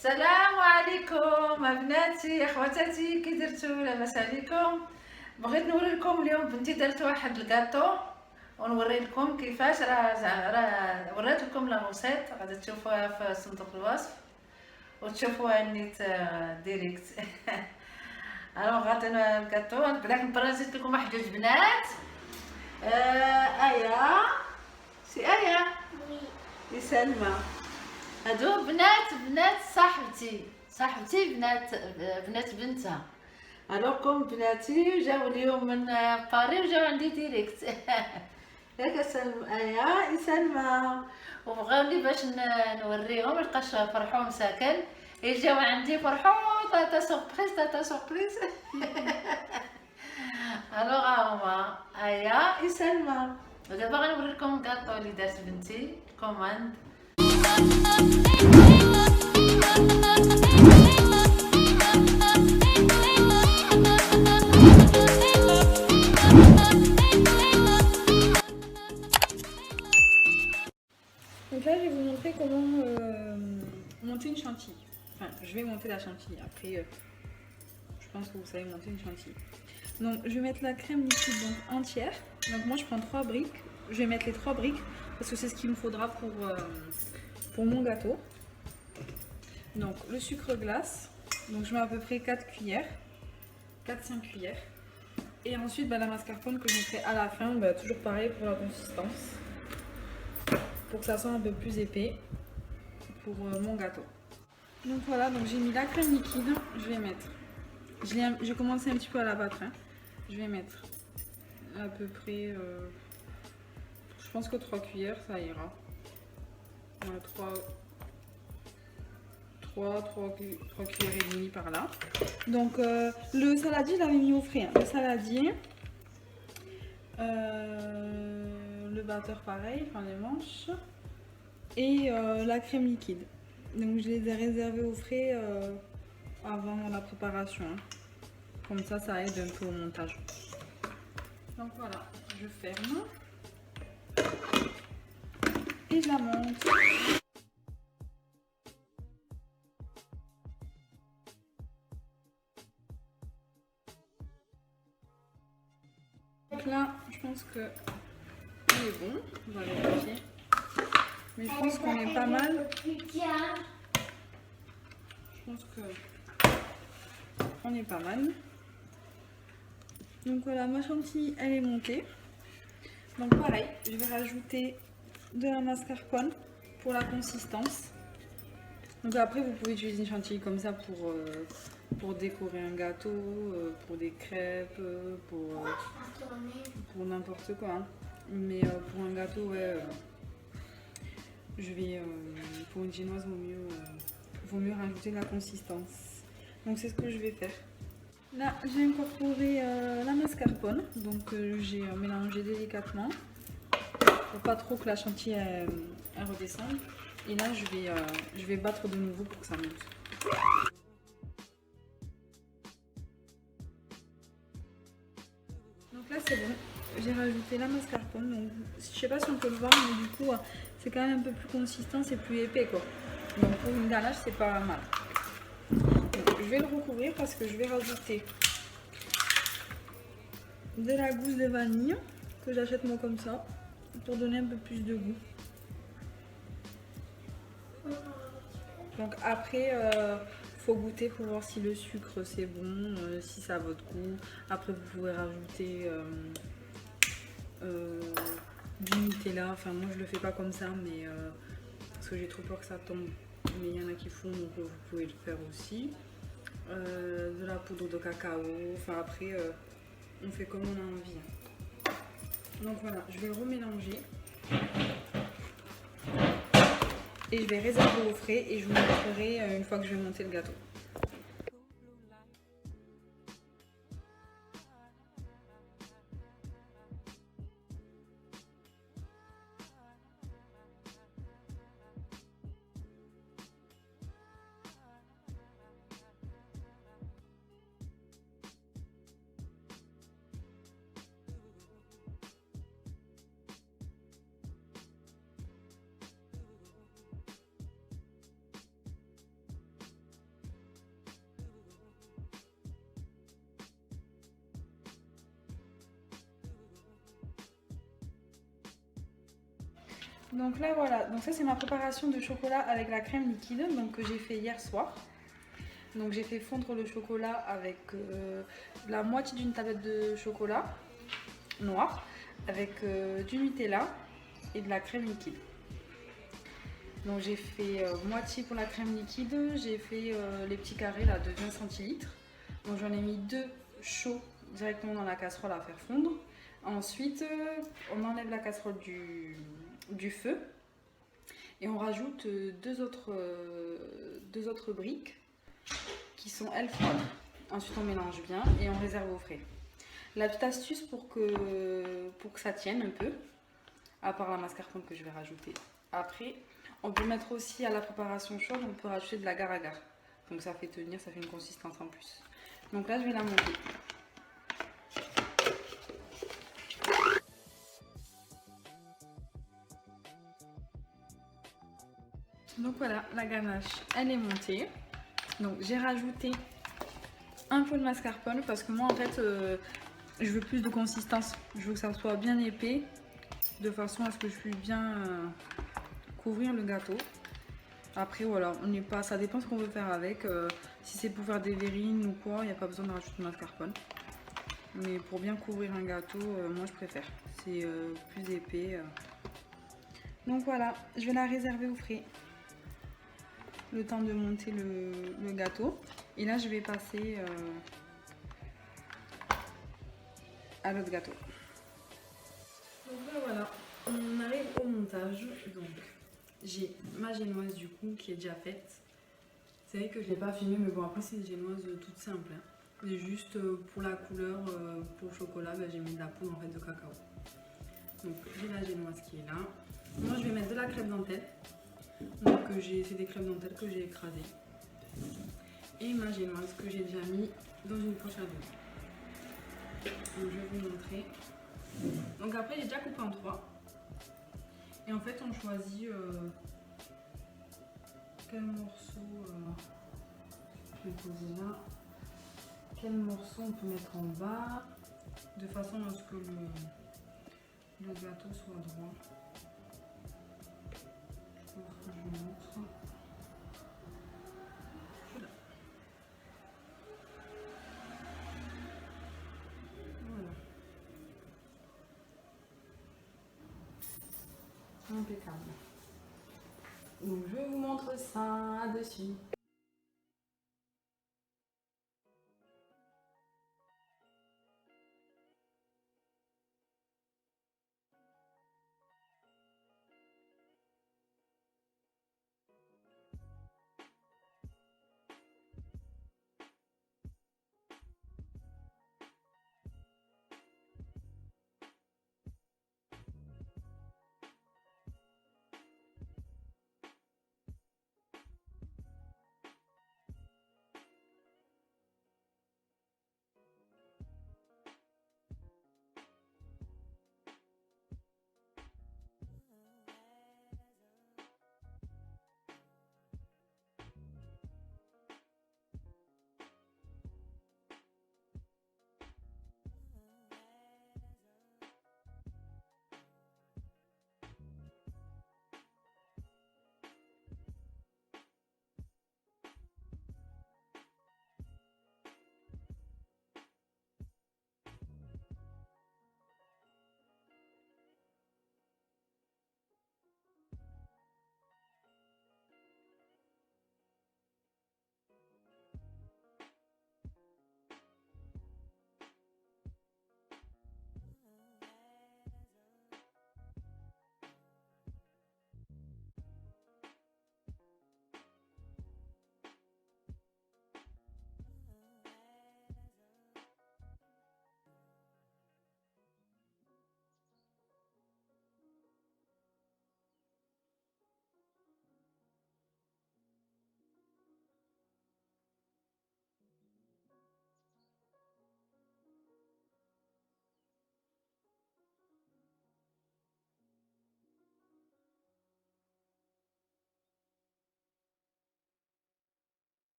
السلام عليكم بناتي اخواتاتي، كي درتو؟ لاباس عليكم؟ بغيت نوري لكم اليوم بنتي دارت واحد الكاطو ونوري لكم كيفاش. راه وريت لكم لا موسيط، غادي تشوفوها في صندوق الوصف وتشوفوها نيت ديريكت. الوغ غادي الكاطو بلاك نبرزيت لكم واحد جوج بنات. ايا سي ايا وي سلمى، هادو بنات صاحبتي بنات بنتها. الوغ بناتي جاو اليوم من باري وجاو عندي ديريكت. ياك سلمى ايا سلمى، وبغاوني باش نوريهم، لقاش فرحوا مساكن جاو عندي فرحوا تاتا سوربريز. الوغ هما ايا سلمى، ودابا غنوري لكم الكاطو اللي دارت بنتي كوماند. Donc là, je vais vous montrer comment monter une chantilly. Enfin, je vais monter la chantilly. Après, je pense que vous savez monter une chantilly. Donc, je vais mettre la crème liquide donc, entière. Donc, moi, je prends 3 briques. Je vais mettre les 3 briques parce que c'est ce qu'il me faudra pour mon gâteau. Donc, le sucre glace. Donc, je mets à peu près 4 cuillères. 4-5 cuillères. Et ensuite, la mascarpone que je mettrai à la fin. Toujours pareil pour la consistance. Pour que ça soit un peu plus épais pour mon gâteau. Donc voilà, donc j'ai mis la crème liquide, je vais mettre, j'ai commencé un petit peu à la battre, hein. Je vais mettre à peu près, je pense que 3 cuillères ça ira. Ouais, 3 cuillères et demie par là. Donc le saladier, je l'avais mis au frais, hein. Le saladier, le batteur pareil, enfin les manches, et la crème liquide. Donc je les ai réservés au frais avant la préparation, hein. Comme ça aide un peu au montage. Donc voilà, je ferme et je la monte. Donc là, je pense que il est bon, on va vérifier. Mais je pense qu'on est pas mal. Je pense que on est pas mal. Donc voilà, ma chantilly elle est montée. Donc pareil, je vais rajouter de la mascarpone pour la consistance. Donc après vous pouvez utiliser une chantilly comme ça pour décorer un gâteau, pour des crêpes, pour n'importe quoi, hein. Mais pour un gâteau, ouais, pour une génoise vaut mieux rajouter de la consistance. Donc c'est ce que je vais faire. Là j'ai incorporé la mascarpone, donc j'ai mélangé délicatement pour pas trop que la chantilly elle redescende. Et là je vais battre de nouveau pour que ça monte. Donc là c'est bon, j'ai rajouté la mascarpone. Donc je sais pas si on peut le voir, mais du coup c'est quand même un peu plus consistant, c'est plus épais quoi. Donc pour une ganache c'est pas mal. Donc, je vais le recouvrir parce que je vais rajouter de la gousse de vanille que j'achète moi comme ça pour donner un peu plus de goût. Donc après faut goûter pour voir si le sucre c'est bon, si ça a votre goût. Après vous pouvez rajouter du Nutella. Enfin moi je le fais pas comme ça, mais parce que j'ai trop peur que ça tombe. Mais il y en a qui font, donc vous pouvez le faire aussi. De la poudre de cacao. Enfin après on fait comme on a envie. Donc voilà, je vais le remélanger. Et je vais réserver au frais et je vous montrerai une fois que je vais monter le gâteau. Donc là voilà, donc ça c'est ma préparation de chocolat avec la crème liquide donc que j'ai fait hier soir. Donc j'ai fait fondre le chocolat avec la moitié d'une tablette de chocolat noir avec du Nutella et de la crème liquide. Donc j'ai fait moitié pour la crème liquide, j'ai fait les petits carrés là de 20 centilitres. Donc j'en ai mis 2 chauds directement dans la casserole à faire fondre. Ensuite on enlève la casserole du feu et on rajoute deux autres briques qui sont elles froides. Ensuite on mélange bien et on réserve au frais. La petite astuce pour que ça tienne un peu, à part la mascarpone que je vais rajouter après, on peut mettre aussi à la préparation chaude, on peut rajouter de l'agar-agar. Donc ça fait tenir, ça fait une consistance en plus. Donc là je vais la monter. Donc voilà, la ganache elle est montée. Donc j'ai rajouté un peu de mascarpone parce que moi en fait je veux plus de consistance. Je veux que ça soit bien épais de façon à ce que je puisse bien couvrir le gâteau. Après voilà, on n'est pas, ça dépend ce qu'on veut faire avec. Si c'est pour faire des verrines ou quoi, il n'y a pas besoin de rajouter de mascarpone. Mais pour bien couvrir un gâteau, moi je préfère. C'est plus épais. Donc voilà, je vais la réserver au frais. Le temps de monter le gâteau. Et là je vais passer à l'autre gâteau. Donc là, voilà, on arrive au montage. Donc j'ai ma génoise du coup qui est déjà faite. C'est vrai que je ne l'ai pas filmée, mais bon après c'est une génoise toute simple. Hein. C'est juste pour la couleur, pour le chocolat, j'ai mis de la poudre en fait de cacao. Donc j'ai la génoise qui est là. Moi je vais mettre de la crème dentelle. Donc c'est des crèmes dentelles que j'ai écrasées. Et ma génoise que j'ai déjà mis dans une poche à dos. Donc je vais vous montrer. Donc après j'ai déjà coupé en 3. Et en fait on choisit quel morceau je vais poser là. Quel morceau on peut mettre en bas de façon à ce que le gâteau soit droit. Je pense que je vous montre. Voilà. Impeccable. Donc je vous montre ça dessus.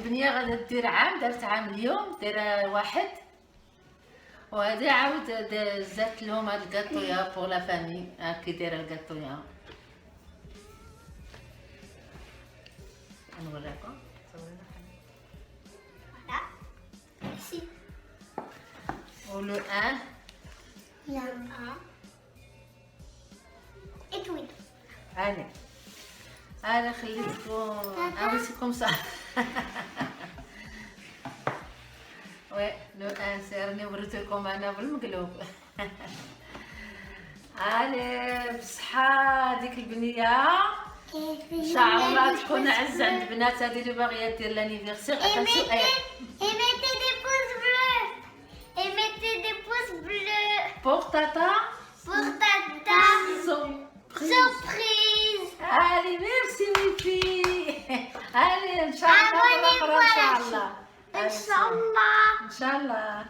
البنيه غادا دير عام، دارت عام اليوم، دايره واحد. وهذه عاود زادت لهم هاد الكاطويا بور لا فامي. كي دايره الكاطويا نوريكم. Voilà. Ici. ولو ان Il y a un. Et tout. هاني انا خليتكم اوريكم صح. وي لو ان سيرني وريت لكم انا بالمقلوب. هاني بصحة ديك البنيه ان شاء الله تكون عز عند بنات هذه اللي باغيه دير لانيفيرسير. Et اتنسوا mettez des pouces bleus. Et mettez des pouces bleus بوغ تاتا pour Tata. Surprise. allez merci Wifi. allez ان شاء الله مرة أخرى ان شاء الله Inch'Allah. ان شاء الله.